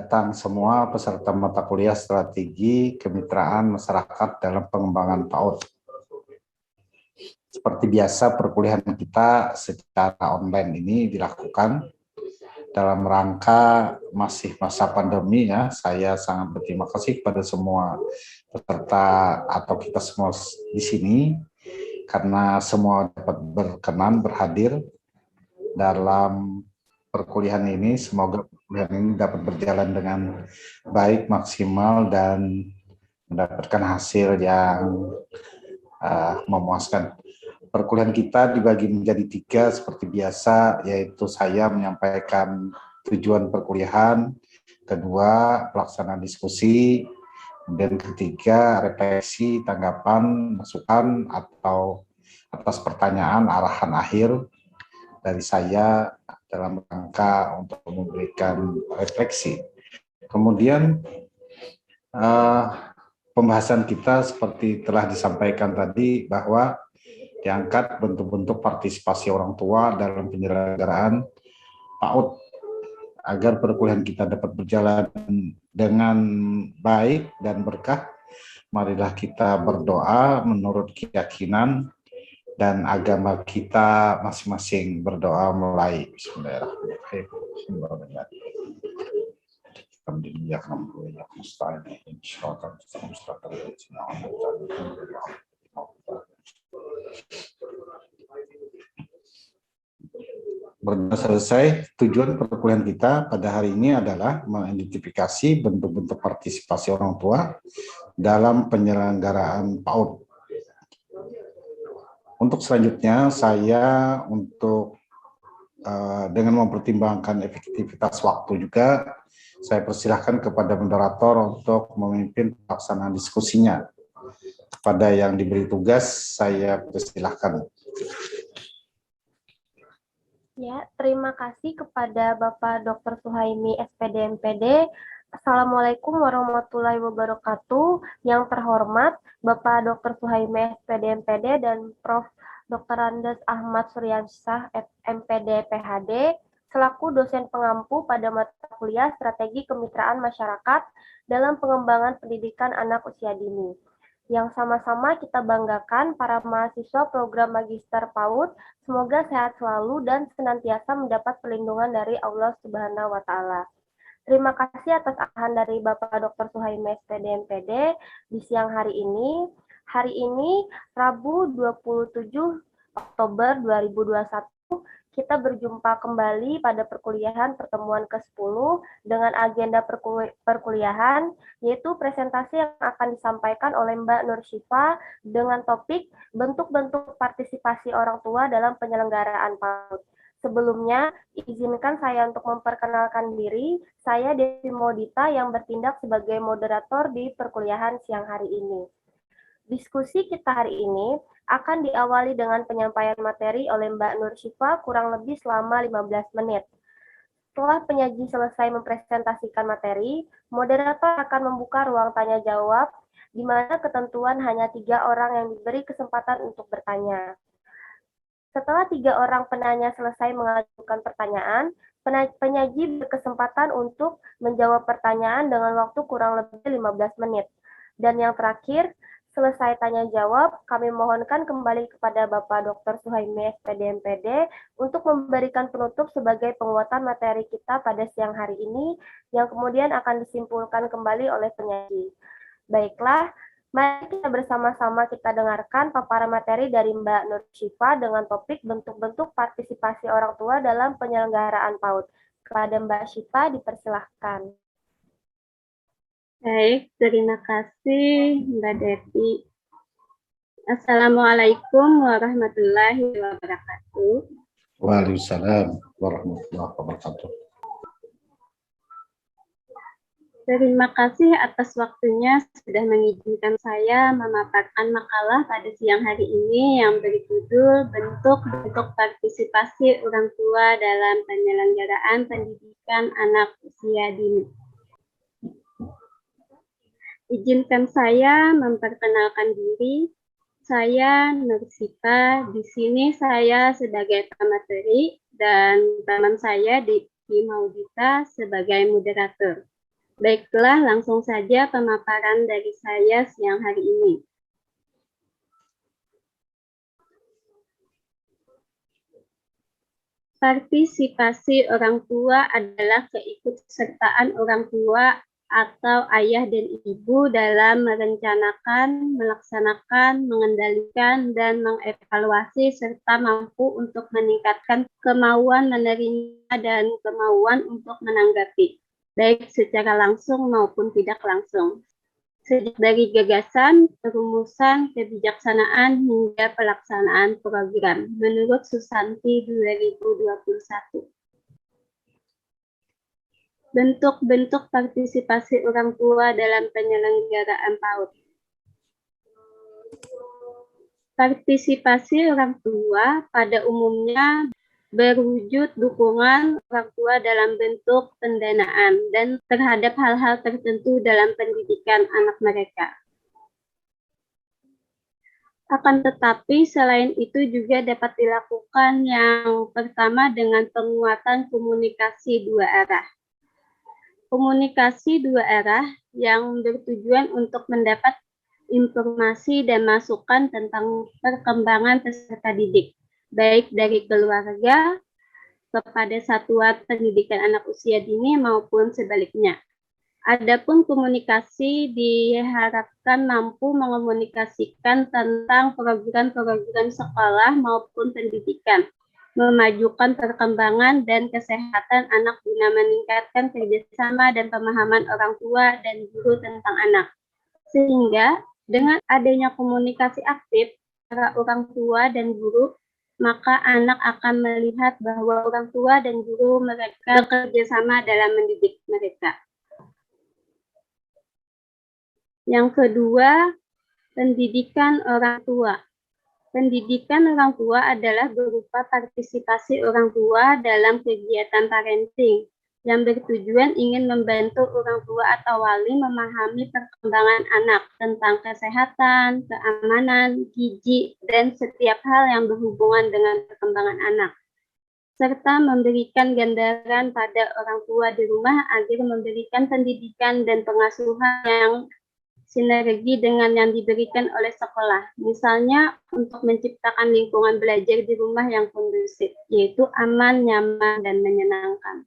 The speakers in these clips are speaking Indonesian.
datang semua peserta mata kuliah Strategi Kemitraan Masyarakat dalam Pengembangan PAUD. Seperti biasa, perkuliahan kita secara online ini dilakukan dalam rangka masih masa pandemi ya. Saya sangat berterima kasih kepada semua peserta atau kita semua di sini karena semua dapat berkenan berhadir dalam perkuliahan ini. Semoga perkuliahan ini dapat berjalan dengan baik, maksimal, dan mendapatkan hasil yang memuaskan. Perkuliahan kita dibagi menjadi 3 seperti biasa, yaitu saya menyampaikan tujuan perkuliahan, kedua pelaksanaan diskusi, dan ketiga refleksi, tanggapan, masukan, atau atas pertanyaan arahan akhir dari saya dalam rangka untuk memberikan refleksi. Kemudian pembahasan kita seperti telah disampaikan tadi bahwa diangkat bentuk-bentuk partisipasi orang tua dalam penyelenggaraan PAUD agar perkuliahan kita dapat berjalan dengan baik dan berkah. Marilah kita berdoa menurut keyakinan dan agama kita masing-masing. Berdoa mulai. Bismillahirrahmanirrahim. Selesai, tujuan perkuliahan kita pada hari ini adalah mengidentifikasi bentuk-bentuk partisipasi orang tua dalam penyelenggaraan PAUD. Untuk selanjutnya, saya dengan mempertimbangkan efektivitas waktu juga, saya persilahkan kepada moderator untuk memimpin pelaksanaan diskusinya. Kepada yang diberi tugas, saya persilahkan. Ya, terima kasih kepada Bapak Dr. Suhaimi, SPD MPD. Assalamualaikum warahmatullahi wabarakatuh. Yang terhormat Bapak Dr. Suhaimi, SPD MPD, dan Prof. Dr. Andes Ahmad Suryansyah, MPD PhD, selaku dosen pengampu pada mata kuliah Strategi Kemitraan Masyarakat dalam Pengembangan Pendidikan Anak Usia Dini. Yang sama-sama kita banggakan para mahasiswa program Magister PAUD, semoga sehat selalu dan senantiasa mendapat perlindungan dari Allah Subhanahu wa Ta'ala. Terima kasih atas arahan dari Bapak Dr. Suhaimi, SPD MPD di siang hari ini. Hari ini Rabu 27 Oktober 2021, kita berjumpa kembali pada perkuliahan pertemuan ke-10 dengan agenda perkuliahan, yaitu presentasi yang akan disampaikan oleh Mbak Nur Syifa dengan topik bentuk-bentuk partisipasi orang tua dalam penyelenggaraan PAUD. Sebelumnya, izinkan saya untuk memperkenalkan diri. Saya Devi Modita yang bertindak sebagai moderator di perkuliahan siang hari ini. Diskusi kita hari ini akan diawali dengan penyampaian materi oleh Mbak Nur Syifa kurang lebih selama 15 menit. Setelah penyaji selesai mempresentasikan materi, moderator akan membuka ruang tanya jawab, di mana ketentuan hanya 3 orang yang diberi kesempatan untuk bertanya. Setelah 3 orang penanya selesai mengajukan pertanyaan, penyaji berkesempatan untuk menjawab pertanyaan dengan waktu kurang lebih 15 menit. Dan yang terakhir, selesai tanya jawab, kami mohonkan kembali kepada Bapak Dr. Suhaimi, SPD MPD, untuk memberikan penutup sebagai penguatan materi kita pada siang hari ini, yang kemudian akan disimpulkan kembali oleh penyaji. Baiklah, mari kita bersama-sama kita dengarkan paparan materi dari Mbak Nur Syifa dengan topik bentuk-bentuk partisipasi orang tua dalam penyelenggaraan PAUD. Kepada Mbak Syifa, dipersilahkan. Baik, terima kasih Mbak Devi. Assalamualaikum warahmatullahi wabarakatuh. Waalaikumsalam warahmatullahi wabarakatuh. Terima kasih atas waktunya sudah mengizinkan saya memaparkan makalah pada siang hari ini yang berjudul Bentuk-bentuk Partisipasi Orang Tua dalam Penyelenggaraan Pendidikan Anak Usia Dini. Izinkan saya memperkenalkan diri. Saya Nur Syifa. Di sini saya sebagai pemateri dan teman saya Devi Maudita sebagai moderator. Baiklah, langsung saja pemaparan dari saya siang hari ini. Partisipasi orang tua adalah keikutsertaan orang tua atau ayah dan ibu dalam merencanakan, melaksanakan, mengendalikan, dan mengevaluasi serta mampu untuk meningkatkan kemauan menerima dan kemauan untuk menanggapi, baik secara langsung maupun tidak langsung. Sejak dari gagasan, perumusan, kebijaksanaan, hingga pelaksanaan program, menurut Susanti 2021. Bentuk-bentuk partisipasi orang tua dalam penyelenggaraan PAUD. Partisipasi orang tua pada umumnya berwujud dukungan orang tua dalam bentuk pendanaan dan terhadap hal-hal tertentu dalam pendidikan anak mereka. Akan tetapi selain itu juga dapat dilakukan yang pertama dengan penguatan komunikasi dua arah. Komunikasi dua arah yang bertujuan untuk mendapat informasi dan masukan tentang perkembangan peserta didik, baik dari keluarga kepada satuan pendidikan anak usia dini maupun sebaliknya. Adapun komunikasi diharapkan mampu mengomunikasikan tentang program-program sekolah maupun pendidikan, memajukan perkembangan dan kesehatan anak guna meningkatkan kerjasama dan pemahaman orang tua dan guru tentang anak. Sehingga dengan adanya komunikasi aktif antara orang tua dan guru, maka anak akan melihat bahwa orang tua dan guru mereka bekerjasama dalam mendidik mereka. Yang kedua, pendidikan orang tua. Pendidikan orang tua adalah berupa partisipasi orang tua dalam kegiatan parenting yang bertujuan ingin membantu orang tua atau wali memahami perkembangan anak tentang kesehatan, keamanan, gizi, dan setiap hal yang berhubungan dengan perkembangan anak, serta memberikan gambaran pada orang tua di rumah agar memberikan pendidikan dan pengasuhan yang sinergi dengan yang diberikan oleh sekolah, misalnya untuk menciptakan lingkungan belajar di rumah yang kondusif, yaitu aman, nyaman, dan menyenangkan.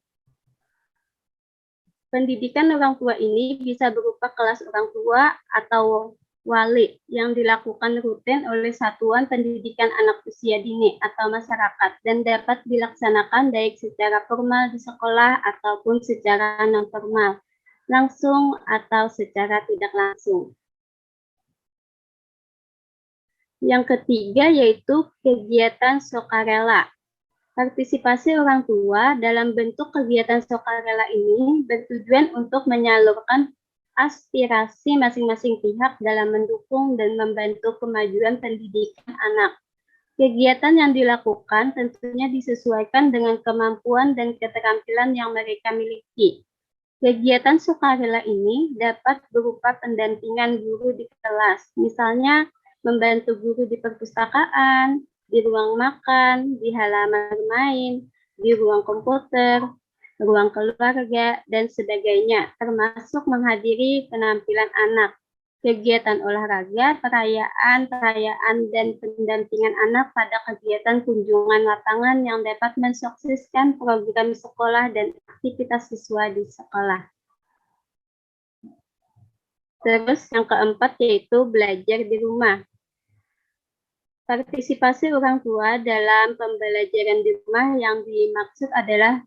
Pendidikan orang tua ini bisa berupa kelas orang tua atau wali yang dilakukan rutin oleh satuan pendidikan anak usia dini atau masyarakat dan dapat dilaksanakan baik secara formal di sekolah ataupun secara non-formal, langsung atau secara tidak langsung. Yang ketiga yaitu kegiatan sukarela. Partisipasi orang tua dalam bentuk kegiatan sukarela ini bertujuan untuk menyalurkan aspirasi masing-masing pihak dalam mendukung dan membantu kemajuan pendidikan anak. Kegiatan yang dilakukan tentunya disesuaikan dengan kemampuan dan keterampilan yang mereka miliki. Kegiatan sukarela ini dapat berupa pendampingan guru di kelas, misalnya membantu guru di perpustakaan, di ruang makan, di halaman bermain, di ruang komputer, ruang keluarga, dan sebagainya, termasuk menghadiri penampilan anak, kegiatan olahraga, perayaan, dan pendampingan anak pada kegiatan kunjungan lapangan yang dapat mensukseskan program sekolah dan aktivitas siswa di sekolah. Terus yang keempat yaitu belajar di rumah. Partisipasi orang tua dalam pembelajaran di rumah yang dimaksud adalah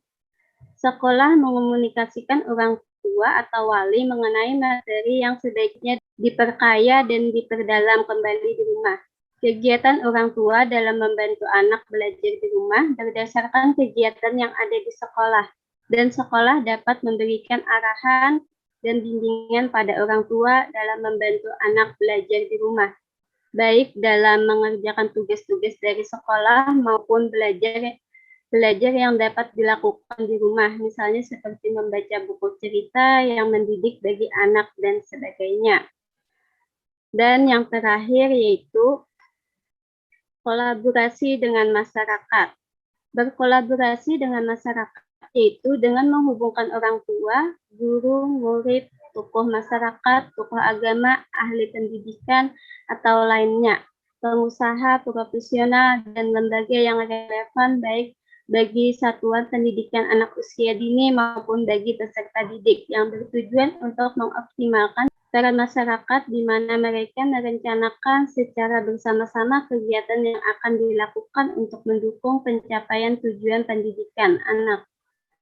sekolah mengomunikasikan orang tua atau wali mengenai materi yang sebaiknya diperkaya dan diperdalam kembali di rumah. Kegiatan orang tua dalam membantu anak belajar di rumah berdasarkan kegiatan yang ada di sekolah, dan sekolah dapat memberikan arahan dan bimbingan pada orang tua dalam membantu anak belajar di rumah, baik dalam mengerjakan tugas-tugas dari sekolah maupun belajar yang dapat dilakukan di rumah, misalnya seperti membaca buku cerita yang mendidik bagi anak dan sebagainya. Dan yang terakhir yaitu kolaborasi dengan masyarakat. Berkolaborasi dengan masyarakat yaitu dengan menghubungkan orang tua, guru, murid, tokoh masyarakat, tokoh agama, ahli pendidikan, atau lainnya, pengusaha, profesional, dan lembaga yang relevan baik bagi satuan pendidikan anak usia dini maupun bagi peserta didik yang bertujuan untuk mengoptimalkan peran masyarakat di mana mereka merencanakan secara bersama-sama kegiatan yang akan dilakukan untuk mendukung pencapaian tujuan pendidikan anak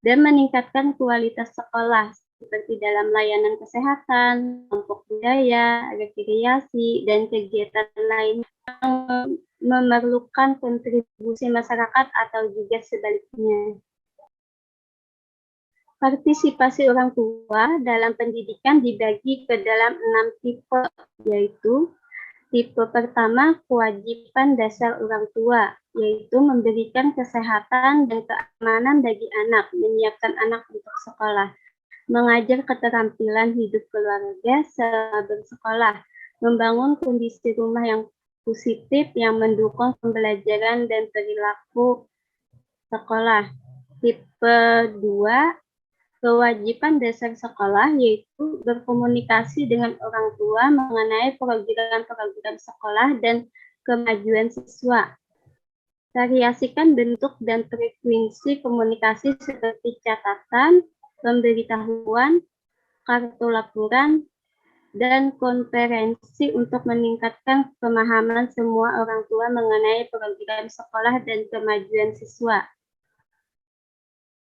dan meningkatkan kualitas sekolah seperti dalam layanan kesehatan, kelompok budaya, rekreasi, dan kegiatan lain yang memerlukan kontribusi masyarakat atau juga sebaliknya. Partisipasi orang tua dalam pendidikan dibagi ke dalam 6 tipe, yaitu tipe pertama, kewajiban dasar orang tua, yaitu memberikan kesehatan dan keamanan bagi anak, menyiapkan anak untuk sekolah, mengajar keterampilan hidup keluarga selama bersekolah, membangun kondisi rumah yang positif yang mendukung pembelajaran dan perilaku sekolah. Tipe 2, kewajiban dasar sekolah, yaitu berkomunikasi dengan orang tua mengenai program-program sekolah dan kemajuan siswa. Variasikan bentuk dan frekuensi komunikasi seperti catatan, pemberitahuan, kartu laporan, dan konferensi untuk meningkatkan pemahaman semua orang tua mengenai program sekolah dan kemajuan siswa.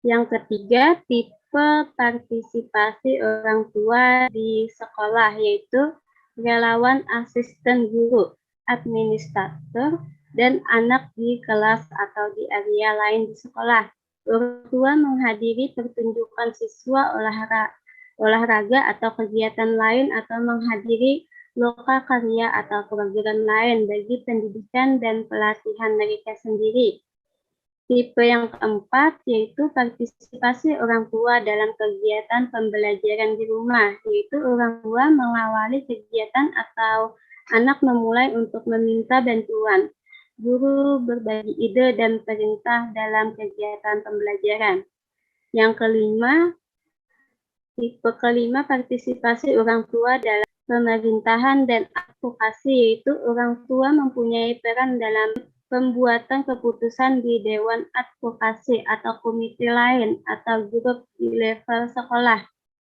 Yang ketiga, tipe partisipasi orang tua di sekolah, yaitu relawan asisten guru, administrator, dan anak di kelas atau di area lain di sekolah. Orang tua menghadiri pertunjukan siswa olahraga atau kegiatan lain atau menghadiri loka karya atau program lain bagi pendidikan dan pelatihan mereka sendiri. Tipe yang keempat yaitu partisipasi orang tua dalam kegiatan pembelajaran di rumah, yaitu orang tua mengawali kegiatan atau anak memulai untuk meminta bantuan. Guru berbagi ide dan perintah dalam kegiatan pembelajaran. Yang kelima, tipe kelima partisipasi orang tua dalam pemerintahan dan advokasi, yaitu orang tua mempunyai peran dalam pembuatan keputusan di Dewan Advokasi atau komite lain atau grup di level sekolah,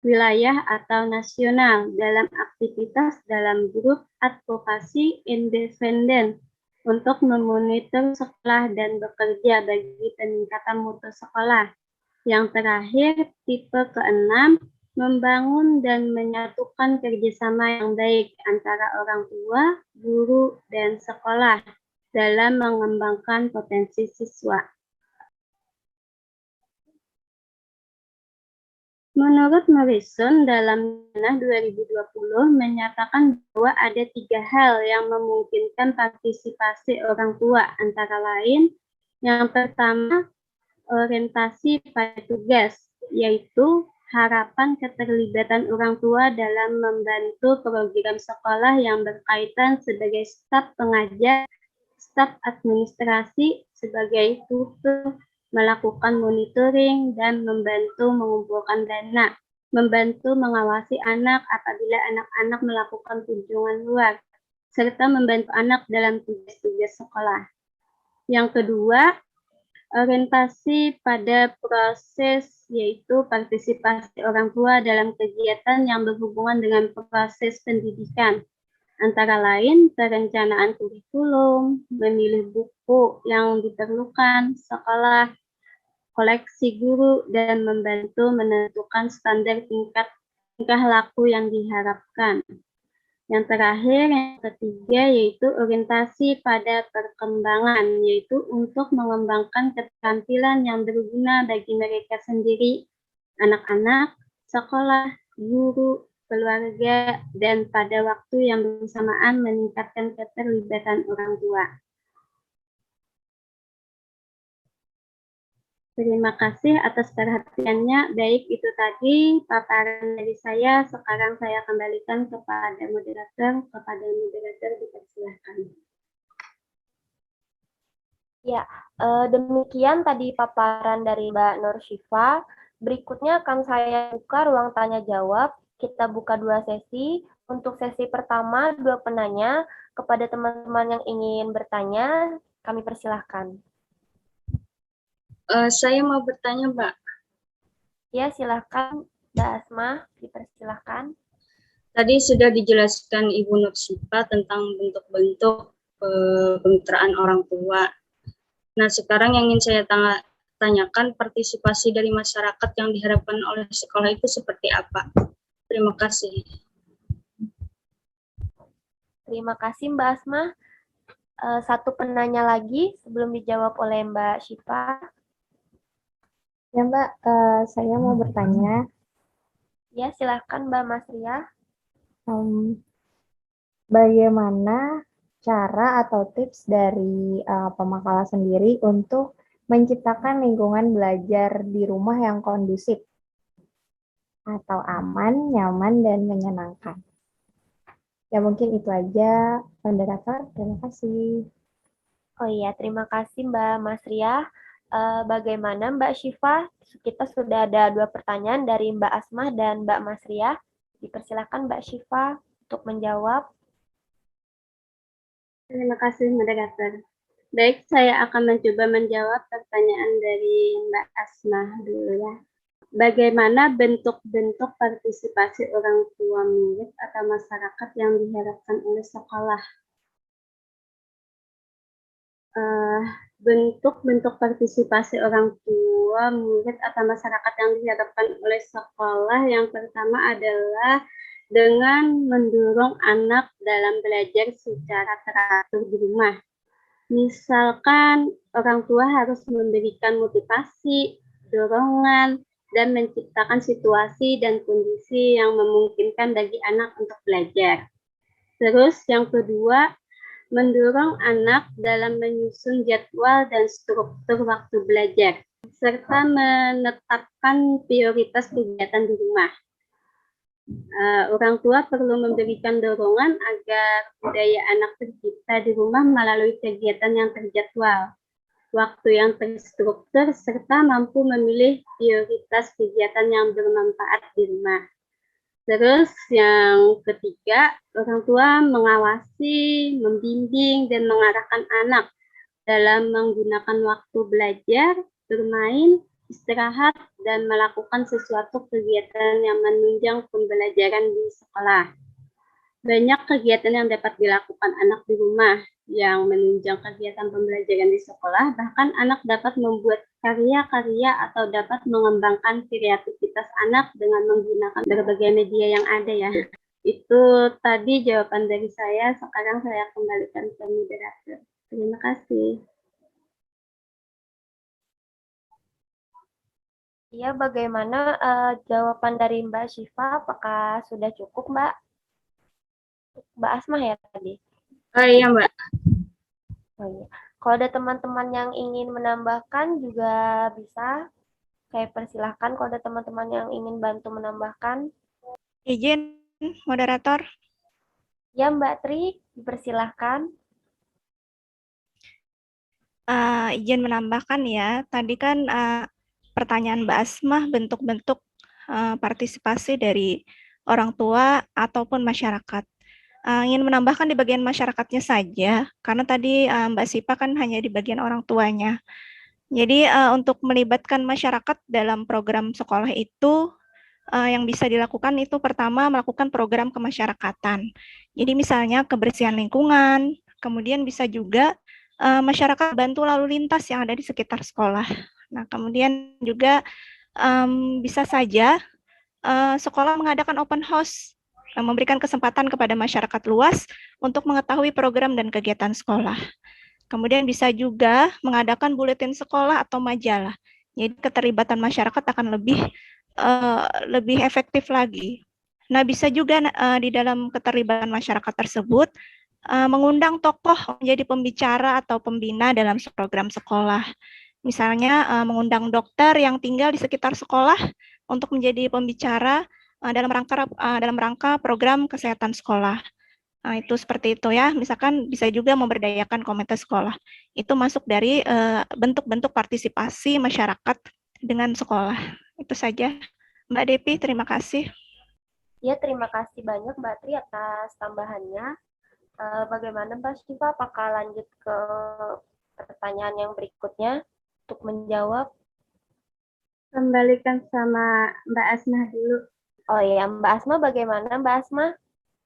wilayah atau nasional dalam aktivitas dalam grup advokasi independen untuk memonitor sekolah dan bekerja bagi peningkatan mutu sekolah. Yang terakhir, tipe keenam, membangun dan menyatukan kerjasama yang baik antara orang tua, guru, dan sekolah dalam mengembangkan potensi siswa. Menurut Morrison, dalam Tanah 2020 menyatakan bahwa ada 3 hal yang memungkinkan partisipasi orang tua, antara lain, yang pertama, orientasi pada tugas, yaitu harapan keterlibatan orang tua dalam membantu program sekolah yang berkaitan sebagai staf pengajar, staf administrasi, sebagai tutor, melakukan monitoring, dan membantu mengumpulkan dana, membantu mengawasi anak apabila anak-anak melakukan kunjungan luar, serta membantu anak dalam tugas-tugas sekolah. Yang kedua, orientasi pada proses, yaitu partisipasi orang tua dalam kegiatan yang berhubungan dengan proses pendidikan, antara lain perencanaan kurikulum, memilih buku yang diperlukan, sekolah, koleksi guru, dan membantu menentukan standar tingkah laku yang diharapkan. Yang terakhir, yang ketiga, yaitu orientasi pada perkembangan, yaitu untuk mengembangkan keterampilan yang berguna bagi mereka sendiri, anak-anak, sekolah, guru, keluarga, dan pada waktu yang bersamaan meningkatkan keterlibatan orang tua. Terima kasih atas perhatiannya. Baik, itu tadi paparan dari saya. Sekarang saya kembalikan kepada moderator. Dipersilahkan. Ya, Demikian tadi paparan dari Mbak Nur Syifa. Berikutnya akan saya buka ruang tanya jawab. Kita buka 2 sesi. Untuk sesi pertama, 2 penanya. Kepada teman-teman yang ingin bertanya, kami persilahkan. Saya mau bertanya, Mbak. Ya, silahkan Mbak Asma, dipersilahkan. Tadi sudah dijelaskan Ibu Nur Syifa tentang bentuk-bentuk kemitraan orang tua. Nah, sekarang yang ingin saya tanyakan, partisipasi dari masyarakat yang diharapkan oleh sekolah itu seperti apa? Terima kasih. Terima kasih Mbak Asma. Satu penanya lagi sebelum dijawab oleh Mbak Syifa. Ya Mbak, saya mau bertanya. Ya, silahkan Mbak Masria. Bagaimana cara atau tips dari Pemakala sendiri untuk menciptakan lingkungan belajar di rumah yang kondusif atau aman, nyaman, dan menyenangkan? Ya mungkin itu aja, moderator. Terima kasih. Oh iya, terima kasih Mbak Masria. Bagaimana Mbak Syifa? Kita sudah ada 2 pertanyaan dari Mbak Asmah dan Mbak Masria. Dipersilakan Mbak Syifa untuk menjawab. Terima kasih, moderator. Baik, saya akan mencoba menjawab pertanyaan dari Mbak Asma dulu ya. Bagaimana bentuk-bentuk partisipasi orang tua murid atau masyarakat yang diharapkan oleh sekolah? Bentuk-bentuk partisipasi orang tua murid atau masyarakat yang diharapkan oleh sekolah yang pertama adalah dengan mendorong anak dalam belajar secara teratur di rumah. Misalkan orang tua harus memberikan motivasi, dorongan, dan menciptakan situasi dan kondisi yang memungkinkan bagi anak untuk belajar. Terus yang kedua, mendorong anak dalam menyusun jadwal dan struktur waktu belajar, serta menetapkan prioritas kegiatan di rumah. Orang tua perlu memberikan dorongan agar budaya anak tercipta di rumah melalui kegiatan yang terjadwal, waktu yang terstruktur, serta mampu memilih prioritas kegiatan yang bermanfaat di rumah. Terus yang ketiga, orang tua mengawasi, membimbing, dan mengarahkan anak dalam menggunakan waktu belajar, bermain, istirahat, dan melakukan sesuatu kegiatan yang menunjang pembelajaran di sekolah. Banyak kegiatan yang dapat dilakukan anak di rumah yang menunjang kegiatan pembelajaran di sekolah, bahkan anak dapat membuat karya-karya atau dapat mengembangkan kreativitas anak dengan menggunakan berbagai media yang ada ya. Itu tadi jawaban dari saya, sekarang saya kembalikan ke moderator. Terima kasih. Iya, bagaimana jawaban dari Mbak Syifa? Apakah sudah cukup, Mbak? Mbak Asma ya tadi? Oh iya, Mbak. Oh iya. Kalau ada teman-teman yang ingin menambahkan juga bisa. Saya persilahkan kalau ada teman-teman yang ingin bantu menambahkan. Izin, moderator. Ya, Mbak Tri, dipersilahkan. Izin menambahkan ya, tadi kan pertanyaan Mbak Asmah bentuk-bentuk partisipasi dari orang tua ataupun masyarakat. Ingin menambahkan di bagian masyarakatnya saja, karena tadi Mbak Sipa kan hanya di bagian orang tuanya. Jadi untuk melibatkan masyarakat dalam program sekolah itu, yang bisa dilakukan itu pertama melakukan program kemasyarakatan. Jadi misalnya kebersihan lingkungan, kemudian bisa juga masyarakat bantu lalu lintas yang ada di sekitar sekolah. Nah, kemudian juga bisa saja sekolah mengadakan open house, memberikan kesempatan kepada masyarakat luas untuk mengetahui program dan kegiatan sekolah. Kemudian bisa juga mengadakan buletin sekolah atau majalah. Jadi keterlibatan masyarakat akan lebih efektif lagi. Nah, bisa juga di dalam keterlibatan masyarakat tersebut mengundang tokoh menjadi pembicara atau pembina dalam program sekolah. Misalnya mengundang dokter yang tinggal di sekitar sekolah untuk menjadi pembicara dalam rangka program kesehatan sekolah. Nah, itu seperti itu ya. Misalkan bisa juga memberdayakan komunitas sekolah. Itu masuk dari bentuk-bentuk partisipasi masyarakat dengan sekolah. Itu saja. Mbak Depi, terima kasih. Ya, terima kasih banyak Mbak Tri atas tambahannya. Bagaimana Mbak Syifa? Apakah lanjut ke pertanyaan yang berikutnya untuk menjawab? Kembalikan sama Mbak Asma dulu. Oh iya, Mbak Asma bagaimana Mbak Asma?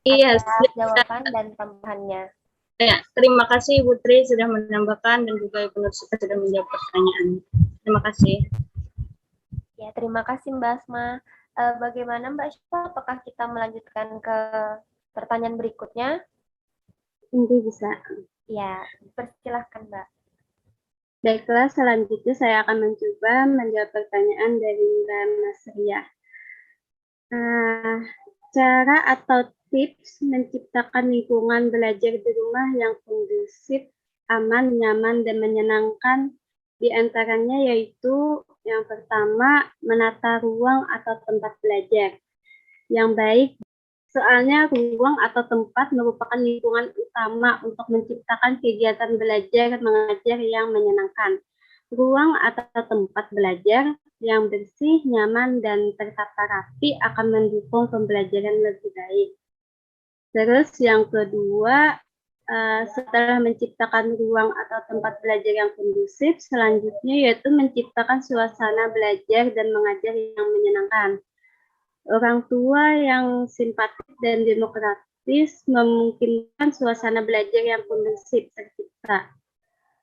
Iya, Atas jawaban dan tambahannya. ya, terima kasih Ibu Tri sudah menambahkan dan juga Ibu Nursika sudah menjawab pertanyaan. Terima kasih. Ya, terima kasih Mbak Asma. Bagaimana Mbak Syifa? Apakah kita melanjutkan ke pertanyaan berikutnya? Ini bisa. Ya, persilahkan Mbak. Baiklah, selanjutnya saya akan mencoba menjawab pertanyaan dari Mbak Masria. Cara atau tips menciptakan lingkungan belajar di rumah yang kondusif, aman, nyaman, dan menyenangkan di antaranya yaitu yang pertama, menata ruang atau tempat belajar yang baik. Soalnya ruang atau tempat merupakan lingkungan utama untuk menciptakan kegiatan belajar mengajar yang menyenangkan. Ruang atau tempat belajar yang bersih, nyaman, dan tertata rapi akan mendukung pembelajaran lebih baik. Terus yang kedua, setelah menciptakan ruang atau tempat belajar yang kondusif, selanjutnya yaitu menciptakan suasana belajar dan mengajar yang menyenangkan. Orang tua yang simpatik dan demokratis memungkinkan suasana belajar yang kondusif tercipta,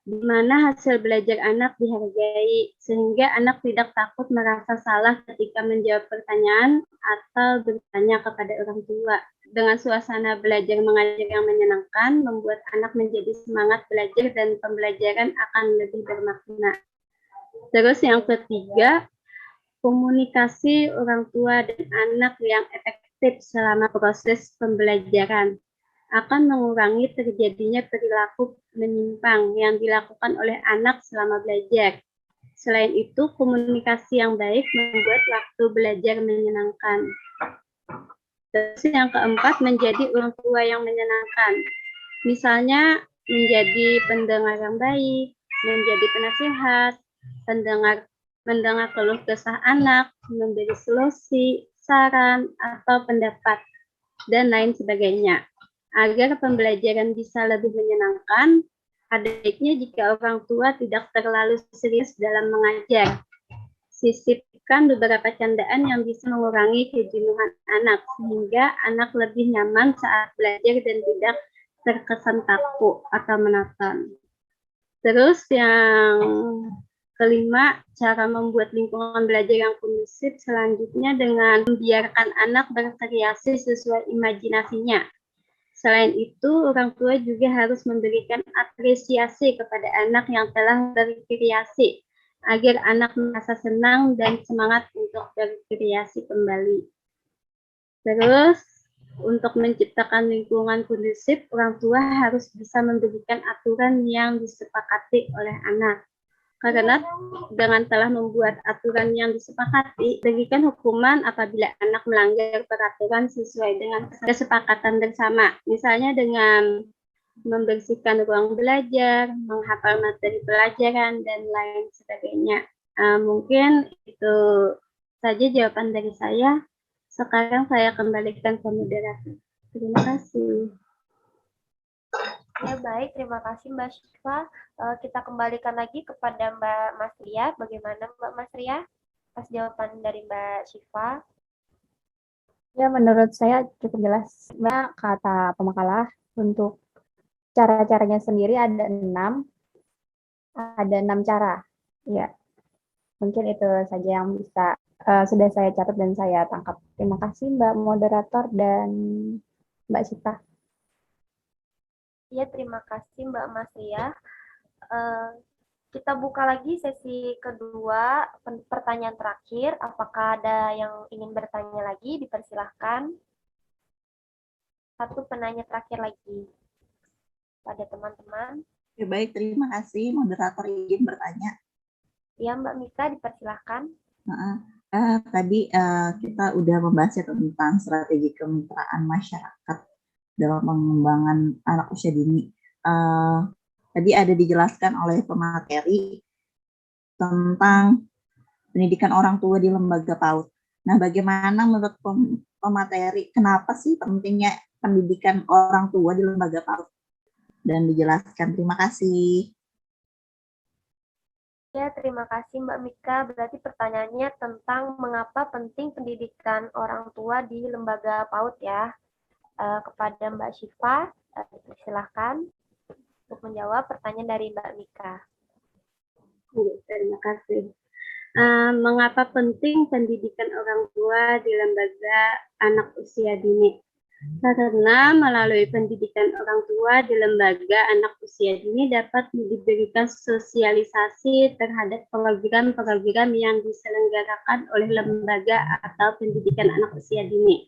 di mana hasil belajar anak dihargai, sehingga anak tidak takut merasa salah ketika menjawab pertanyaan atau bertanya kepada orang tua. Dengan suasana belajar mengajar yang menyenangkan, membuat anak menjadi semangat belajar dan pembelajaran akan lebih bermakna. Terus yang ketiga, komunikasi orang tua dan anak yang efektif selama proses pembelajaran akan mengurangi terjadinya perilaku menyimpang yang dilakukan oleh anak selama belajar. Selain itu, komunikasi yang baik membuat waktu belajar menyenangkan. Terus yang keempat, menjadi orang tua yang menyenangkan. Misalnya, menjadi pendengar yang baik, menjadi penasihat, mendengar keluh kesah anak, memberi solusi, saran, atau pendapat, dan lain sebagainya. Agar pembelajaran bisa lebih menyenangkan, ada baiknya jika orang tua tidak terlalu serius dalam mengajar. Sisipkan beberapa candaan yang bisa mengurangi kejenuhan anak, sehingga anak lebih nyaman saat belajar dan tidak terkesan kaku atau monoton. Terus yang kelima, cara membuat lingkungan belajar yang kondusif selanjutnya dengan membiarkan anak berkreasi sesuai imajinasinya. Selain itu, orang tua juga harus memberikan apresiasi kepada anak yang telah berkreasi, agar anak merasa senang dan semangat untuk berkreasi kembali. Terus, untuk menciptakan lingkungan kondusif, orang tua harus bisa memberikan aturan yang disepakati oleh anak. Karena dengan telah membuat aturan yang disepakati, berikan hukuman apabila anak melanggar peraturan sesuai dengan kesepakatan bersama. Misalnya dengan membersihkan ruang belajar, menghafal materi pelajaran, dan lain sebagainya. Mungkin itu saja jawaban dari saya. Sekarang saya kembalikan ke moderator. Terima kasih. Ya baik, terima kasih Mbak Syifa. Kita kembalikan lagi kepada Mbak Masria. Bagaimana Mbak Masria? Atas jawaban dari Mbak Syifa. Ya, menurut saya cukup jelas. Mbak, kata pemakalah, untuk cara-caranya sendiri ada 6. Ada 6 cara. Ya, mungkin itu saja yang bisa sudah saya catat dan saya tangkap. Terima kasih Mbak Moderator dan Mbak Syifa. Ya, terima kasih Mbak Masria. Kita buka lagi sesi kedua, pertanyaan terakhir. Apakah ada yang ingin bertanya lagi? Dipersilahkan. Satu penanya terakhir lagi pada teman-teman. Ya, baik, terima kasih. Moderator izin bertanya. Ya, Mbak Mika, dipersilahkan. Tadi kita udah membahas tentang strategi kemitraan masyarakat dalam pengembangan anak usia dini. Tadi ada dijelaskan oleh pemateri tentang pendidikan orang tua di lembaga PAUD. Nah, bagaimana menurut pemateri, kenapa sih pentingnya pendidikan orang tua di lembaga PAUD? Dan dijelaskan. Terima kasih. Ya, terima kasih Mbak Mika. Berarti pertanyaannya tentang mengapa penting pendidikan orang tua di lembaga PAUD ya. Kepada Mbak Syifa, silakan untuk menjawab pertanyaan dari Mbak Mika. Terima kasih. Mengapa penting pendidikan orang tua di lembaga anak usia dini? Karena melalui pendidikan orang tua di lembaga anak usia dini dapat diberikan sosialisasi terhadap program-program yang diselenggarakan oleh lembaga atau pendidikan anak usia dini.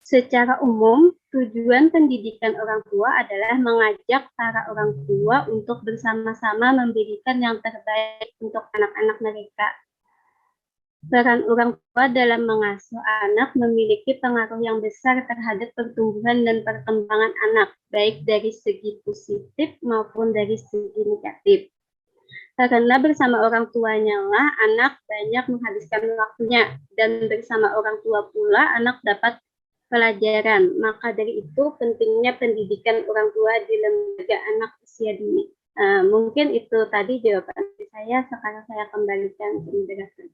Secara umum, tujuan pendidikan orang tua adalah mengajak para orang tua untuk bersama-sama memberikan yang terbaik untuk anak-anak mereka. Peran orang tua dalam mengasuh anak memiliki pengaruh yang besar terhadap pertumbuhan dan perkembangan anak, baik dari segi positif maupun dari segi negatif. Karena bersama orang tuanya lah anak banyak menghabiskan waktunya, dan bersama orang tua pula anak dapat pelajaran. Maka dari itu pentingnya pendidikan orang tua di lembaga anak usia dini. Mungkin itu tadi jawaban saya. Sekarang saya kembalikan ke moderator.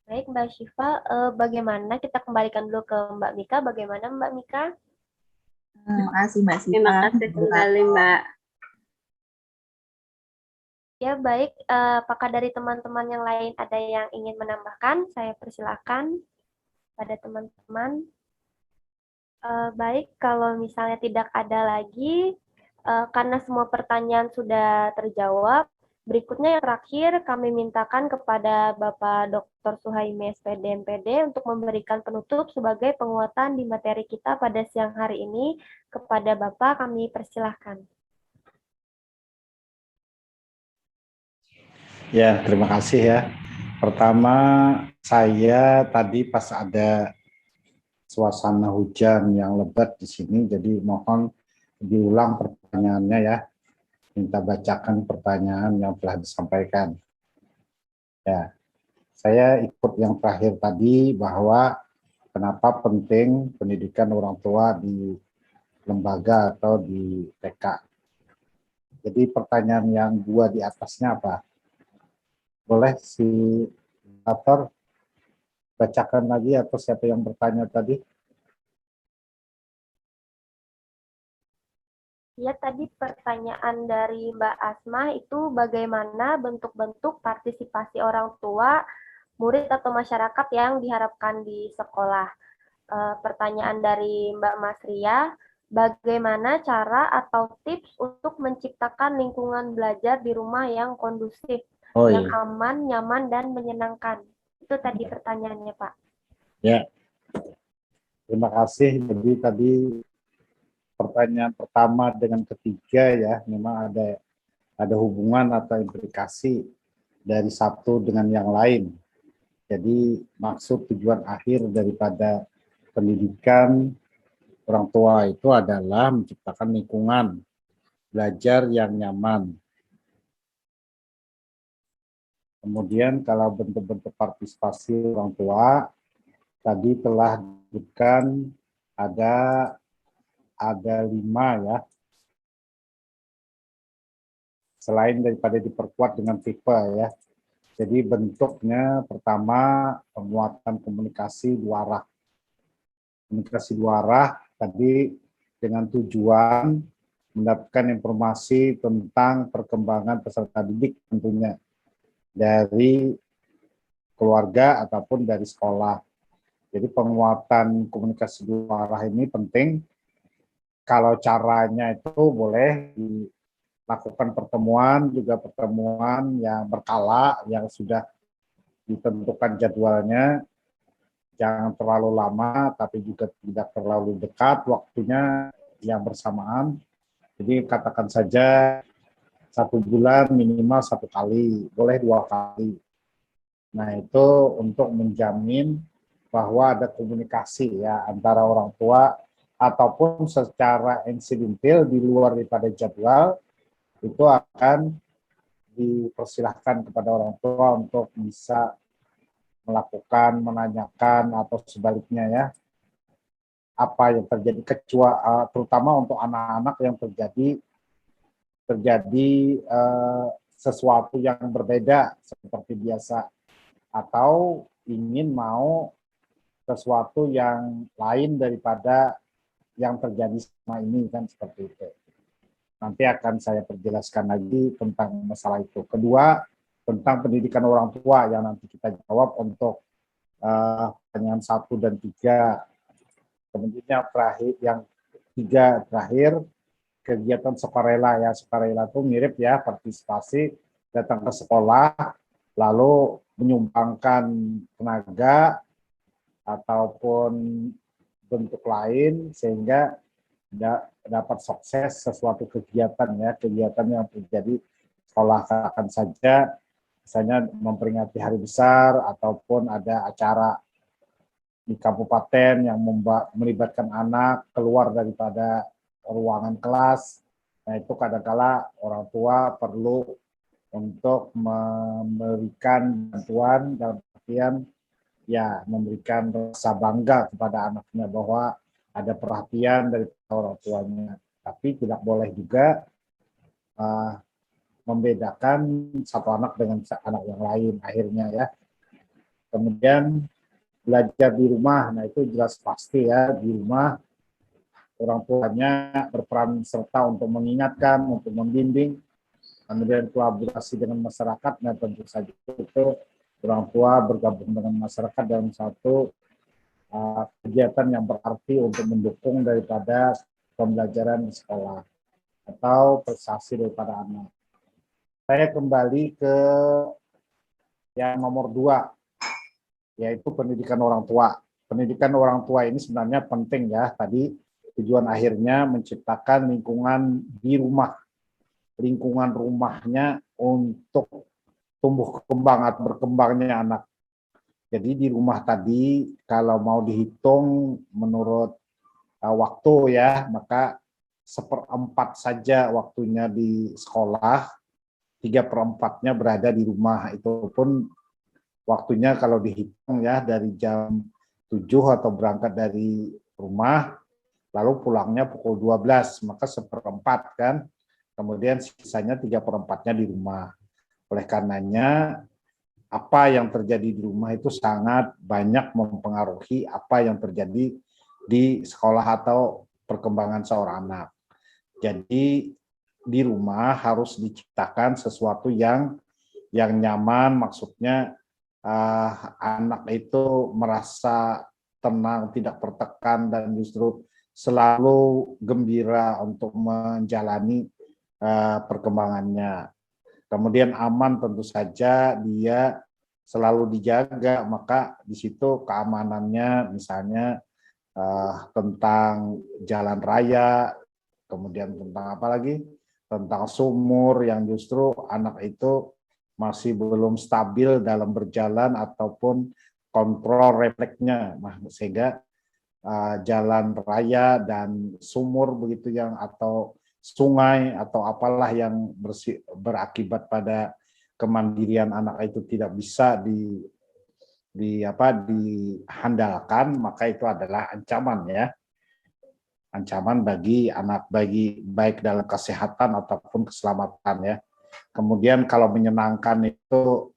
Baik, Mbak Syifa, bagaimana kita kembalikan dulu ke Mbak Mika? Bagaimana Mbak Mika? Terima kasih Mbak Syifa. Terima kasih kembali Mbak. Ya, baik. Apakah dari teman-teman yang lain ada yang ingin menambahkan? Saya persilakan pada teman-teman. Baik, kalau misalnya tidak ada lagi, karena semua pertanyaan sudah terjawab, berikutnya yang terakhir kami mintakan kepada Bapak Dr. Suhaimi SPD MPD untuk memberikan penutup sebagai penguatan di materi kita pada siang hari ini. Kepada Bapak kami persilahkan. Ya, terima kasih ya. Pertama, saya tadi pas ada suasana hujan yang lebat di sini, jadi mohon diulang pertanyaannya ya. Minta bacakan pertanyaan yang telah disampaikan. Ya, saya ikut yang terakhir tadi bahwa kenapa penting pendidikan orang tua di lembaga atau di TK. Jadi pertanyaan yang dua di atasnya apa? Boleh si moderator bacakan lagi atau siapa yang bertanya tadi? Ya, tadi pertanyaan dari Mbak Asma itu bagaimana bentuk-bentuk partisipasi orang tua, murid atau masyarakat yang diharapkan di sekolah. Pertanyaan dari Mbak Masria, bagaimana cara atau tips untuk menciptakan lingkungan belajar di rumah yang kondusif, yang aman, nyaman, dan menyenangkan? Itu tadi pertanyaannya, Pak. Ya, terima kasih. Jadi tadi pertanyaan pertama dengan ketiga ya, memang ada hubungan atau implikasi dari satu dengan yang lain. Jadi maksud tujuan akhir daripada pendidikan orang tua itu adalah menciptakan lingkungan belajar yang nyaman. Kemudian kalau bentuk-bentuk partisipasi orang tua tadi telah disebutkan ada 5 ya. Selain daripada diperkuat dengan tipe ya. Jadi bentuknya pertama penguatan komunikasi dua arah. Komunikasi dua arah tadi dengan tujuan mendapatkan informasi tentang perkembangan peserta didik tentunya dari keluarga ataupun dari sekolah. Jadi penguatan komunikasi dua arah ini penting. Kalau caranya itu boleh dilakukan pertemuan, juga pertemuan yang berkala, yang sudah ditentukan jadwalnya, jangan terlalu lama, tapi juga tidak terlalu dekat waktunya yang bersamaan. Jadi katakan saja 1 bulan minimal 1 kali, boleh 2 kali. Nah itu untuk menjamin bahwa ada komunikasi ya antara orang tua ataupun secara insidental di luar daripada jadwal, itu akan dipersilahkan kepada orang tua untuk bisa melakukan, menanyakan, atau sebaliknya ya, apa yang terjadi, terutama untuk anak-anak yang terjadi sesuatu yang berbeda seperti biasa, atau ingin mau sesuatu yang lain daripada yang terjadi selama ini, kan seperti itu. Nanti akan saya perjelaskan lagi tentang masalah itu. Kedua, tentang pendidikan orang tua yang nanti kita jawab untuk pertanyaan 1 dan 3. Kemudian yang tiga terakhir, kegiatan sukarela ya. Sukarela itu mirip ya, partisipasi, datang ke sekolah, lalu menyumbangkan tenaga ataupun bentuk lain sehingga dapat sukses sesuatu kegiatan ya, kegiatan yang terjadi sekolah. Akan saja misalnya memperingati hari besar ataupun ada acara di kabupaten yang melibatkan anak keluar daripada ruangan kelas. Nah, itu kadang-kala orang tua perlu untuk memberikan bantuan dalam artian ya memberikan rasa bangga kepada anaknya bahwa ada perhatian dari orang tuanya. Tapi tidak boleh juga membedakan satu anak dengan anak yang lain akhirnya ya. Kemudian belajar di rumah, nah itu jelas pasti ya, di rumah orang tuanya berperan serta untuk mengingatkan, untuk membimbing, kemudian kolaborasi dengan masyarakat. Nah tentu saja itu orang tua bergabung dengan masyarakat dalam satu kegiatan yang berarti untuk mendukung daripada pembelajaran di sekolah atau prestasi daripada anak. Saya kembali ke yang nomor 2, yaitu pendidikan orang tua. Pendidikan orang tua ini sebenarnya penting ya. Tadi tujuan akhirnya menciptakan lingkungan di rumah, lingkungan rumahnya untuk tumbuh kembang atau berkembangnya anak. Jadi di rumah tadi kalau mau dihitung menurut waktu ya, maka 1/4 saja waktunya di sekolah, 3/4-nya berada di rumah. Itu pun waktunya kalau dihitung ya dari jam 7 atau berangkat dari rumah, lalu pulangnya pukul 12, maka 1/4 kan. Kemudian sisanya 3/4-nya di rumah. Oleh karenanya, apa yang terjadi di rumah itu sangat banyak mempengaruhi apa yang terjadi di sekolah atau perkembangan seorang anak. Jadi di rumah harus diciptakan sesuatu yang nyaman, maksudnya anak itu merasa tenang, tidak tertekan, dan justru selalu gembira untuk menjalani perkembangannya. Kemudian aman tentu saja, dia selalu dijaga, maka di situ keamanannya misalnya tentang jalan raya, kemudian tentang apa lagi? Tentang sumur yang justru anak itu masih belum stabil dalam berjalan ataupun kontrol refleksnya, sehingga jalan raya dan sumur begitu yang atau sungai atau apalah yang berakibat pada kemandirian anak itu tidak bisa dihandalkan, maka itu adalah ancaman ya. Ancaman bagi anak, baik dalam kesehatan ataupun keselamatan ya. Kemudian kalau menyenangkan itu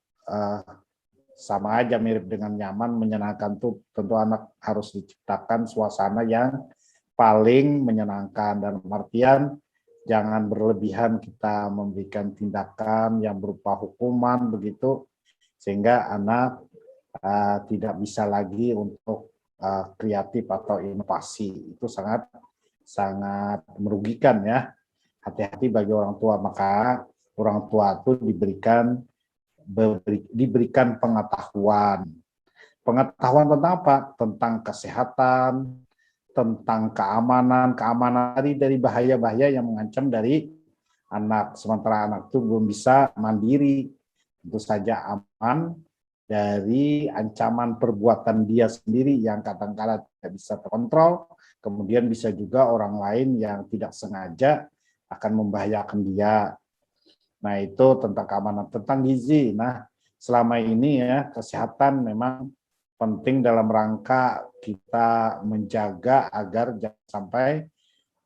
sama aja, mirip dengan nyaman. Menyenangkan itu tentu anak harus diciptakan suasana yang paling menyenangkan, dan artian jangan berlebihan kita memberikan tindakan yang berupa hukuman begitu, sehingga anak tidak bisa lagi untuk kreatif atau inovasi. Itu sangat merugikan ya. Hati-hati bagi orang tua. Maka orang tua itu diberikan pengetahuan tentang apa? Tentang kesehatan, tentang keamanan dari bahaya-bahaya yang mengancam dari anak. Sementara anak itu belum bisa mandiri, tentu saja aman dari ancaman perbuatan dia sendiri yang kadang-kala tidak bisa terkontrol, Kemudian bisa juga orang lain yang tidak sengaja akan membahayakan dia. Nah, itu tentang keamanan, tentang gizi. Nah, selama ini ya kesehatan memang penting dalam rangka kita menjaga agar jangan sampai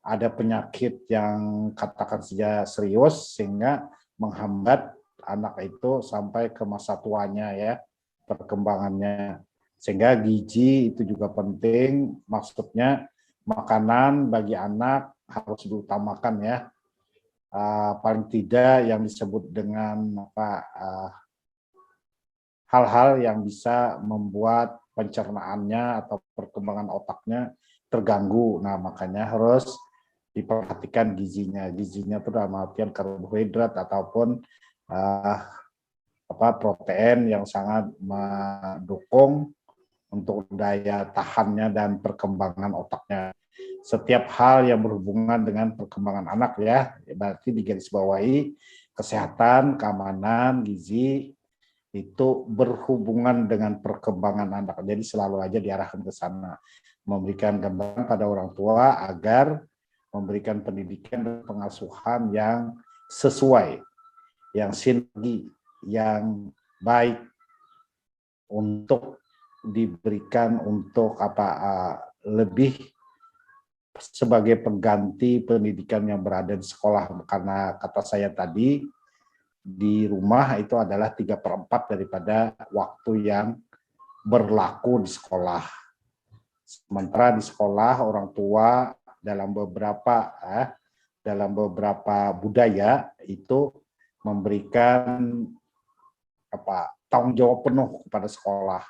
ada penyakit yang katakan saja serius sehingga menghambat anak itu sampai ke masa tuanya ya, perkembangannya. Sehingga gizi itu juga penting, maksudnya makanan bagi anak harus diutamakan ya. Paling tidak yang disebut dengan hal-hal yang bisa membuat pencernaannya atau perkembangan otaknya terganggu. Nah, makanya harus diperhatikan gizinya. Gizinya itu dalam artian karbohidrat ataupun protein yang sangat mendukung untuk daya tahannya dan perkembangan otaknya. Setiap hal yang berhubungan dengan perkembangan anak ya, berarti digarisbawahi kesehatan, keamanan, gizi itu berhubungan dengan perkembangan anak. Jadi selalu aja diarahkan ke sana, memberikan gambaran pada orang tua agar memberikan pendidikan dan pengasuhan yang sesuai, yang sinergi, yang baik untuk diberikan untuk lebih sebagai pengganti pendidikan yang berada di sekolah. Karena kata saya tadi, di rumah itu adalah 3/4 daripada waktu yang berlaku di sekolah. Sementara di sekolah orang tua dalam beberapa budaya itu memberikan tanggung jawab penuh kepada sekolah,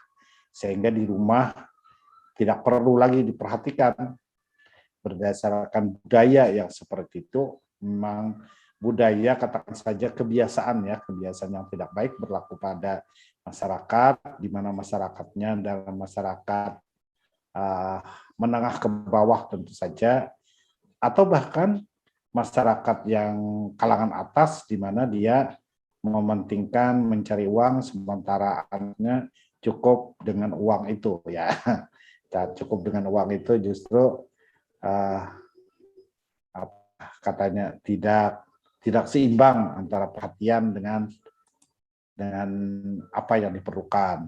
sehingga di rumah tidak perlu lagi diperhatikan. Berdasarkan budaya yang seperti itu, memang budaya katakan saja kebiasaan yang tidak baik berlaku pada masyarakat, di mana masyarakatnya dalam masyarakat menengah ke bawah tentu saja, atau bahkan masyarakat yang kalangan atas di mana dia mementingkan mencari uang sementara anaknya cukup dengan uang itu ya. Cukup dengan uang itu justru katanya tidak seimbang antara perhatian dengan apa yang diperlukan.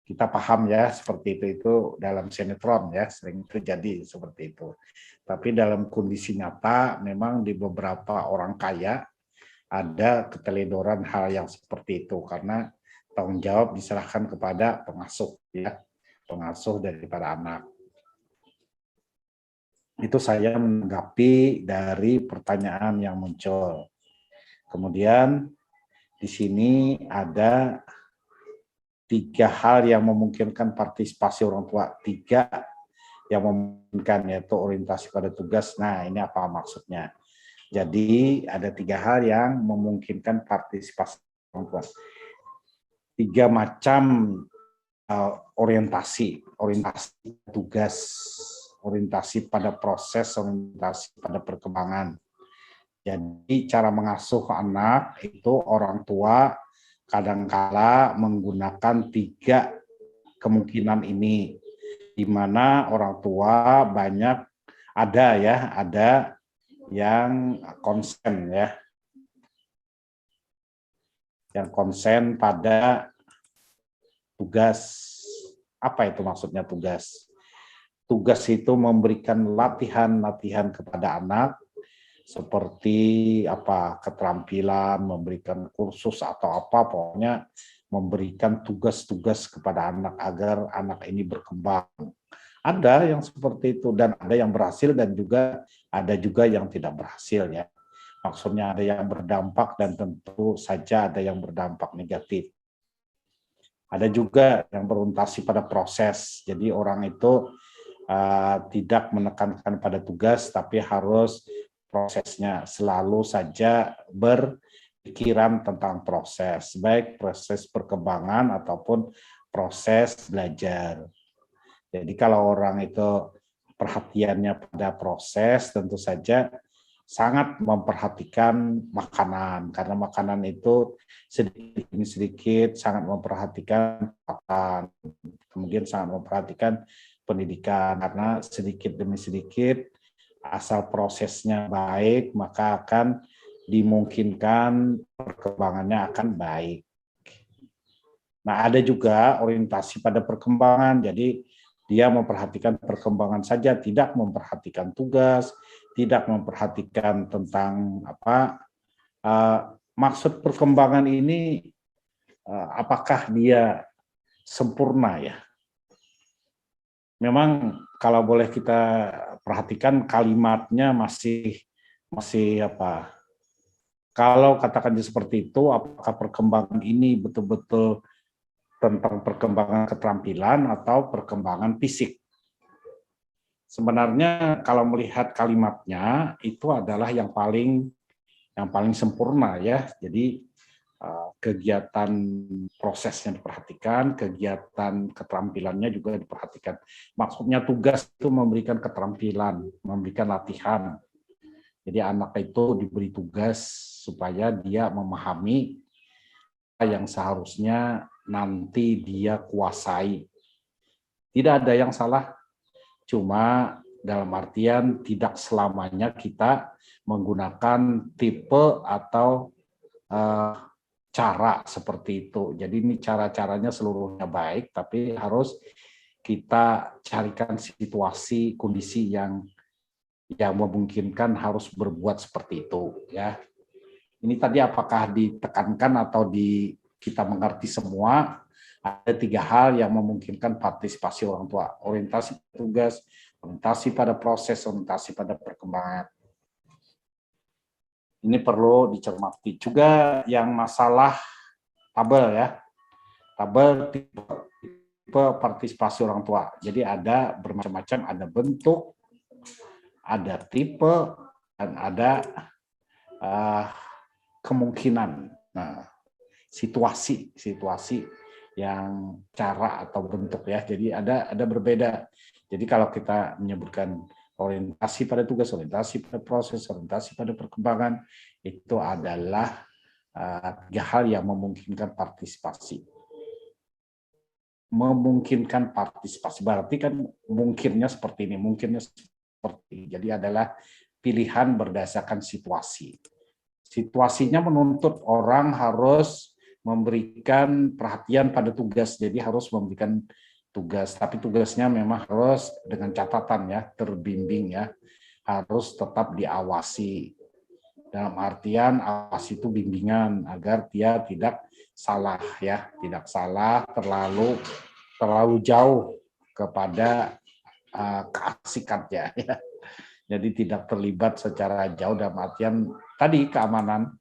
Kita paham ya seperti itu dalam sinetron ya, sering terjadi seperti itu. Tapi dalam kondisi nyata memang di beberapa orang kaya ada keteledoran hal yang seperti itu karena tanggung jawab diserahkan kepada pengasuh ya, pengasuh daripada anak. Itu saya menanggapi dari pertanyaan yang muncul. Kemudian di sini ada 3 hal yang memungkinkan partisipasi orang tua. 3 yang memungkinkan, yaitu orientasi pada tugas. Nah, ini apa maksudnya? Jadi ada 3 hal yang memungkinkan partisipasi orang tua. 3 macam orientasi tugas, orientasi pada proses, orientasi pada perkembangan. Jadi cara mengasuh anak itu orang tua kadangkala menggunakan 3 kemungkinan ini, di mana orang tua banyak ada yang konsen ya, yang konsen pada tugas. Apa itu maksudnya tugas? Tugas itu memberikan latihan kepada anak seperti keterampilan, memberikan kursus atau pokoknya memberikan tugas-tugas kepada anak agar anak ini berkembang. Ada yang seperti itu dan ada yang berhasil dan juga ada yang tidak berhasil ya. Maksudnya ada yang berdampak dan tentu saja ada yang berdampak negatif. Ada juga yang berorientasi pada proses. Jadi orang itu tidak menekankan pada tugas tapi harus prosesnya, selalu saja berpikiran tentang proses, baik proses perkembangan ataupun proses belajar. Jadi kalau orang itu perhatiannya pada proses, tentu saja sangat memperhatikan makanan, karena makanan itu sedikit demi sedikit sangat memperhatikan makan, kemudian sangat memperhatikan pendidikan, karena sedikit demi sedikit asal prosesnya baik maka akan dimungkinkan perkembangannya akan baik. Nah, ada juga orientasi pada perkembangan, jadi dia memperhatikan perkembangan saja, tidak memperhatikan tugas, tidak memperhatikan tentang maksud perkembangan ini, apakah dia sempurna ya. Memang kalau boleh kita perhatikan kalimatnya masih kalau katakan seperti itu, apakah perkembangan ini betul-betul tentang perkembangan keterampilan atau perkembangan fisik? Sebenarnya kalau melihat kalimatnya itu adalah yang paling sempurna ya. Jadi kegiatan prosesnya diperhatikan, kegiatan keterampilannya juga diperhatikan. Maksudnya tugas itu memberikan keterampilan, memberikan latihan. Jadi anak itu diberi tugas supaya dia memahami yang seharusnya nanti dia kuasai. Tidak ada yang salah, cuma dalam artian tidak selamanya kita menggunakan tipe atau cara seperti itu. Jadi ini cara-caranya seluruhnya baik, tapi harus kita carikan situasi, kondisi yang memungkinkan harus berbuat seperti itu. Ya, ini tadi apakah ditekankan atau kita mengerti semua? Ada 3 hal yang memungkinkan partisipasi orang tua: orientasi tugas, orientasi pada proses, orientasi pada perkembangan. Ini perlu dicermati juga yang masalah tabel ya. Tabel tipe partisipasi orang tua. Jadi ada bermacam-macam, ada bentuk, ada tipe, dan ada kemungkinan. Nah, situasi yang cara atau bentuk ya. Jadi ada berbeda. Jadi kalau kita menyebutkan orientasi pada tugas, orientasi pada proses, orientasi pada perkembangan, itu adalah 3 hal yang memungkinkan partisipasi. Memungkinkan partisipasi, berarti kan mungkinnya seperti ini, mungkinnya seperti ini. Jadi adalah pilihan berdasarkan situasi. Situasinya menuntut orang harus memberikan perhatian pada tugas, jadi harus memberikan tugas, tapi tugasnya memang harus dengan catatan ya, terbimbing ya, harus tetap diawasi. Dalam artian awasi itu bimbingan agar dia tidak salah ya, tidak salah terlalu jauh kepada keasikannya ya. Jadi tidak terlibat secara jauh dalam artian tadi keamanan.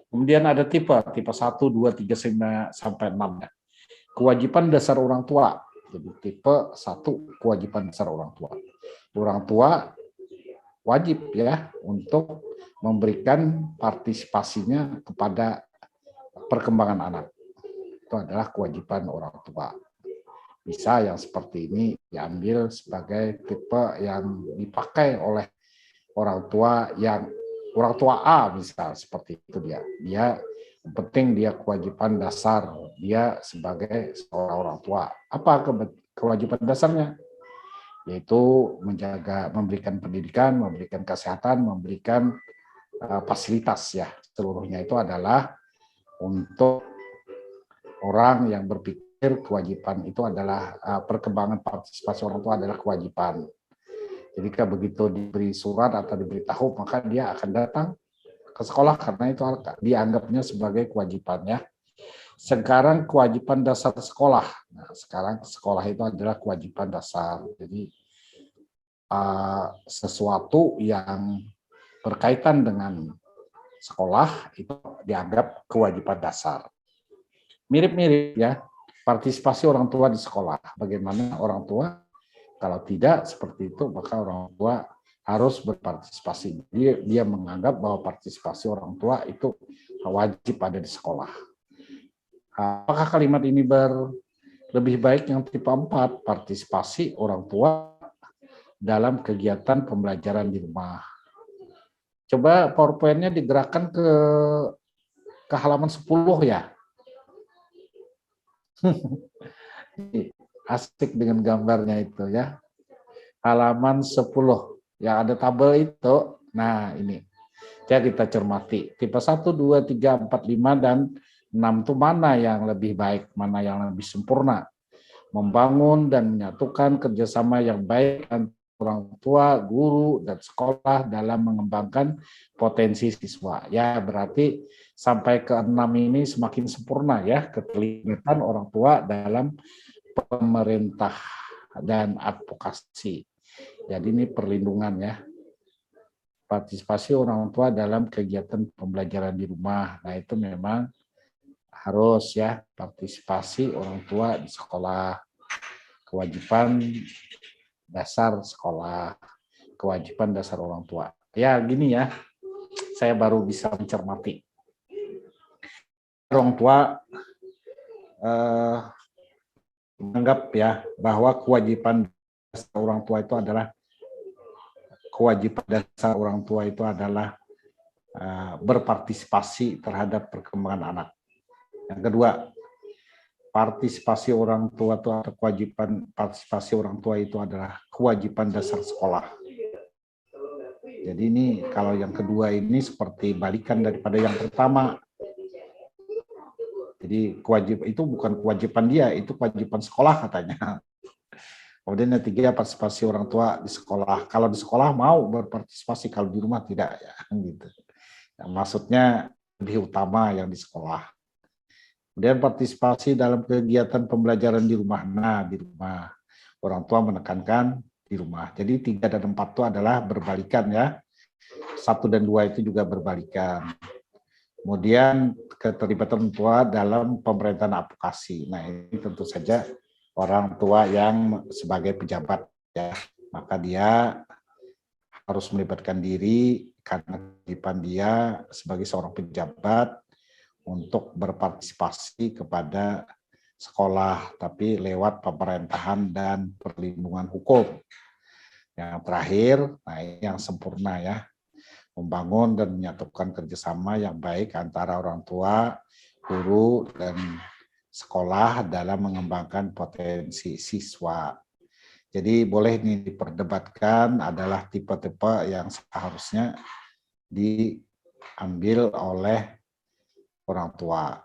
Kemudian ada tipe 1, 2, 3 sampai 6 ya. Kewajiban dasar orang tua. Jadi tipe 1 kewajiban dasar orang tua. Orang tua wajib ya untuk memberikan partisipasinya kepada perkembangan anak. Itu adalah kewajiban orang tua. Bisa yang seperti ini diambil sebagai tipe yang dipakai oleh orang tua A misal seperti itu dia. Yang penting dia kewajiban dasar dia sebagai seorang orang tua. Apa kewajiban dasarnya? Yaitu memberikan pendidikan, memberikan kesehatan, memberikan fasilitas ya. Seluruhnya itu adalah untuk orang yang berpikir kewajiban itu adalah perkembangan partisipasi orang tua adalah kewajiban. Jadi begitu diberi surat atau diberitahu maka dia akan datang ke sekolah karena itu dianggapnya sebagai kewajiban ya. Sekarang kewajiban dasar sekolah. Nah, sekarang sekolah itu adalah kewajiban dasar. Jadi sesuatu yang berkaitan dengan sekolah itu dianggap kewajiban dasar. Mirip-mirip ya, partisipasi orang tua di sekolah. Bagaimana orang tua kalau tidak seperti itu maka orang tua harus berpartisipasi. Dia menganggap bahwa partisipasi orang tua itu wajib ada di sekolah. Apakah kalimat ini lebih baik yang tipe 4, partisipasi orang tua dalam kegiatan pembelajaran di rumah? Coba PowerPoint-nya digerakkan ke halaman 10 ya. asik dengan gambarnya itu ya. Halaman 10 yang ada tabel itu. Nah, ini. Jadi kita cermati. Tipe 1, 2, 3, 4, 5, dan 6 itu mana yang lebih baik, mana yang lebih sempurna. Membangun dan menyatukan kerjasama yang baik antara orang tua, guru, dan sekolah dalam mengembangkan potensi siswa. Ya, berarti sampai ke 6 ini semakin sempurna ya, keterlibatan orang tua dalam pemerintah dan advokasi. Jadi ini perlindungan ya. Partisipasi orang tua dalam kegiatan pembelajaran di rumah. Nah, itu memang harus ya, partisipasi orang tua di sekolah. Kewajiban dasar sekolah, kewajiban dasar orang tua. Ya, gini ya. Saya baru bisa mencermati. Orang tua menganggap ya bahwa kewajiban dasar orang tua itu adalah berpartisipasi terhadap perkembangan anak. Yang kedua, partisipasi orang tua itu atau kewajiban partisipasi orang tua itu adalah kewajiban dasar sekolah. Jadi ini kalau yang kedua ini seperti balikan daripada yang pertama. Jadi kewajiban itu bukan kewajiban dia, itu kewajiban sekolah katanya. Kemudian yang ketiga, partisipasi orang tua di sekolah. Kalau di sekolah mau berpartisipasi, kalau di rumah tidak ya, gitu. Ya, maksudnya lebih utama yang di sekolah. Kemudian partisipasi dalam kegiatan pembelajaran di rumah. Nah, di rumah orang tua menekankan di rumah. Jadi 3 dan 4 itu adalah berbalikan ya. 1 dan 2 itu juga berbalikan. Kemudian keterlibatan tua dalam pemerintahan advokasi. Nah, ini tentu saja orang tua yang sebagai pejabat ya, maka dia harus melibatkan diri karena kewajiban dia sebagai seorang pejabat untuk berpartisipasi kepada sekolah, tapi lewat pemerintahan dan perlindungan hukum. Yang terakhir, nah ini yang sempurna ya, membangun dan menyatukan kerjasama yang baik antara orang tua, guru, dan sekolah dalam mengembangkan potensi siswa. Jadi boleh ini diperdebatkan adalah tipe-tipe yang seharusnya diambil oleh orang tua.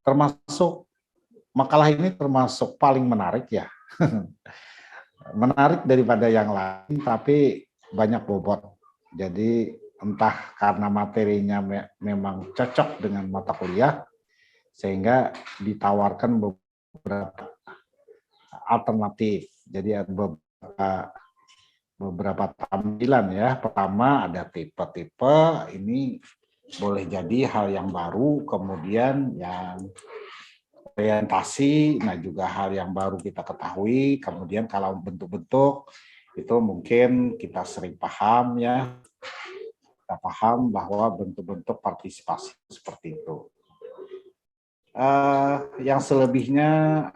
Termasuk makalah ini termasuk paling menarik ya. Menarik daripada yang lain, tapi banyak bobot. Jadi entah karena materinya memang cocok dengan mata kuliah, sehingga ditawarkan beberapa alternatif. Jadi ada beberapa tampilan ya. Pertama ada tipe-tipe, ini boleh jadi hal yang baru, kemudian yang orientasi, nah juga hal yang baru kita ketahui, kemudian kalau bentuk-bentuk itu mungkin kita sering paham ya, kita paham bahwa bentuk-bentuk partisipasi seperti itu. Yang selebihnya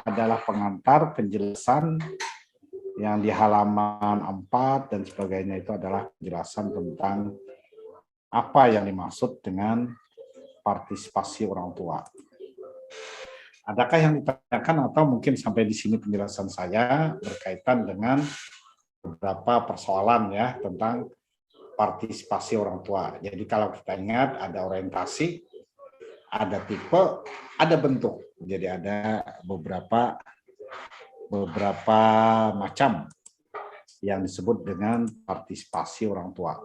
adalah pengantar, penjelasan yang di halaman 4 dan sebagainya itu adalah penjelasan tentang apa yang dimaksud dengan partisipasi orang tua. Adakah yang ditanyakan atau mungkin sampai di sini penjelasan saya berkaitan dengan beberapa persoalan ya tentang partisipasi orang tua. Jadi kalau kita ingat ada orientasi, ada tipe, ada bentuk. Jadi ada beberapa macam yang disebut dengan partisipasi orang tua.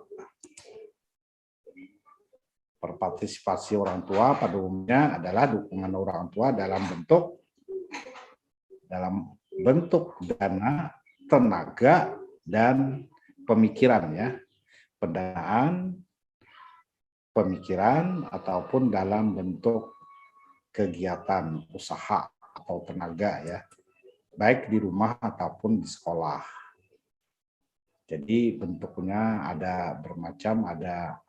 Partisipasi orang tua pada umumnya adalah dukungan orang tua dalam bentuk dana, tenaga, dan pemikiran ya. Pendanaan, pemikiran, ataupun dalam bentuk kegiatan usaha atau tenaga ya, baik di rumah ataupun di sekolah. Jadi bentuknya ada bermacam, ada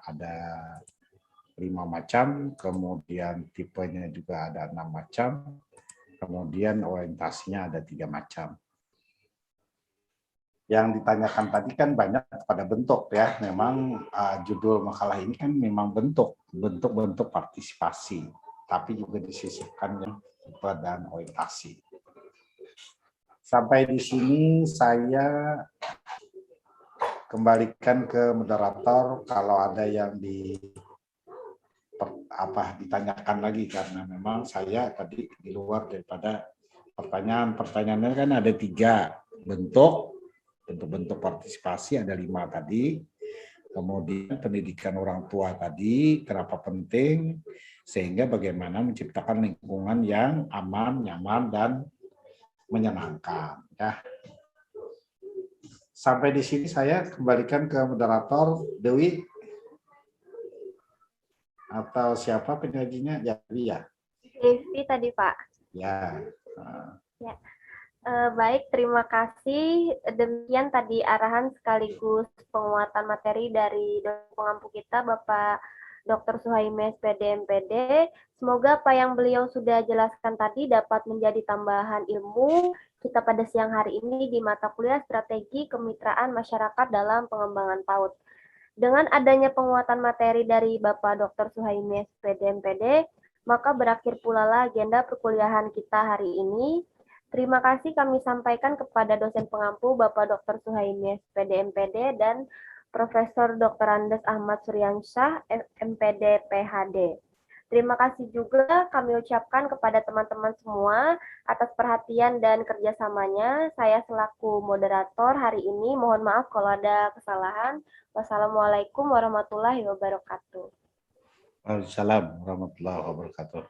5 macam, kemudian tipenya juga ada 6 macam, kemudian orientasinya ada 3 macam. Yang ditanyakan tadi kan banyak pada bentuk ya, memang judul makalah ini kan memang bentuk-bentuk partisipasi, tapi juga disisipkan yang tipe dan orientasi. Sampai di sini saya kembalikan ke moderator kalau ada yang ditanyakan lagi, karena memang saya tadi di luar daripada pertanyaannya kan ada 3 bentuk partisipasi, ada 5 tadi. Kemudian pendidikan orang tua tadi kenapa penting, sehingga bagaimana menciptakan lingkungan yang aman, nyaman, dan menyenangkan, ya. Sampai di sini saya kembalikan ke moderator Dewi atau siapa penyajinya, Dewi ya? Devi tadi, Pak. Ya. Ya. Baik, terima kasih. Demikian tadi arahan sekaligus penguatan materi dari dosen pengampu kita, Bapak Dr. Suhaimi, SPD, MPD. Semoga apa yang beliau sudah jelaskan tadi dapat menjadi tambahan ilmu kita pada siang hari ini di mata kuliah Strategi Kemitraan Masyarakat dalam Pengembangan PAUD. Dengan adanya penguatan materi dari Bapak Dr. Suhaimi, SPD, MPD, maka berakhir pula lah agenda perkuliahan kita hari ini. Terima kasih kami sampaikan kepada dosen pengampu Bapak Dr. Suhaimi, SPD, MPD, dan Profesor Dr. Andes Ahmad Suryansyah, MPD, PhD. Terima kasih juga kami ucapkan kepada teman-teman semua atas perhatian dan kerjasamanya. Saya selaku moderator hari ini, mohon maaf kalau ada kesalahan. Wassalamualaikum warahmatullahi wabarakatuh. Waalaikumsalam warahmatullahi wabarakatuh.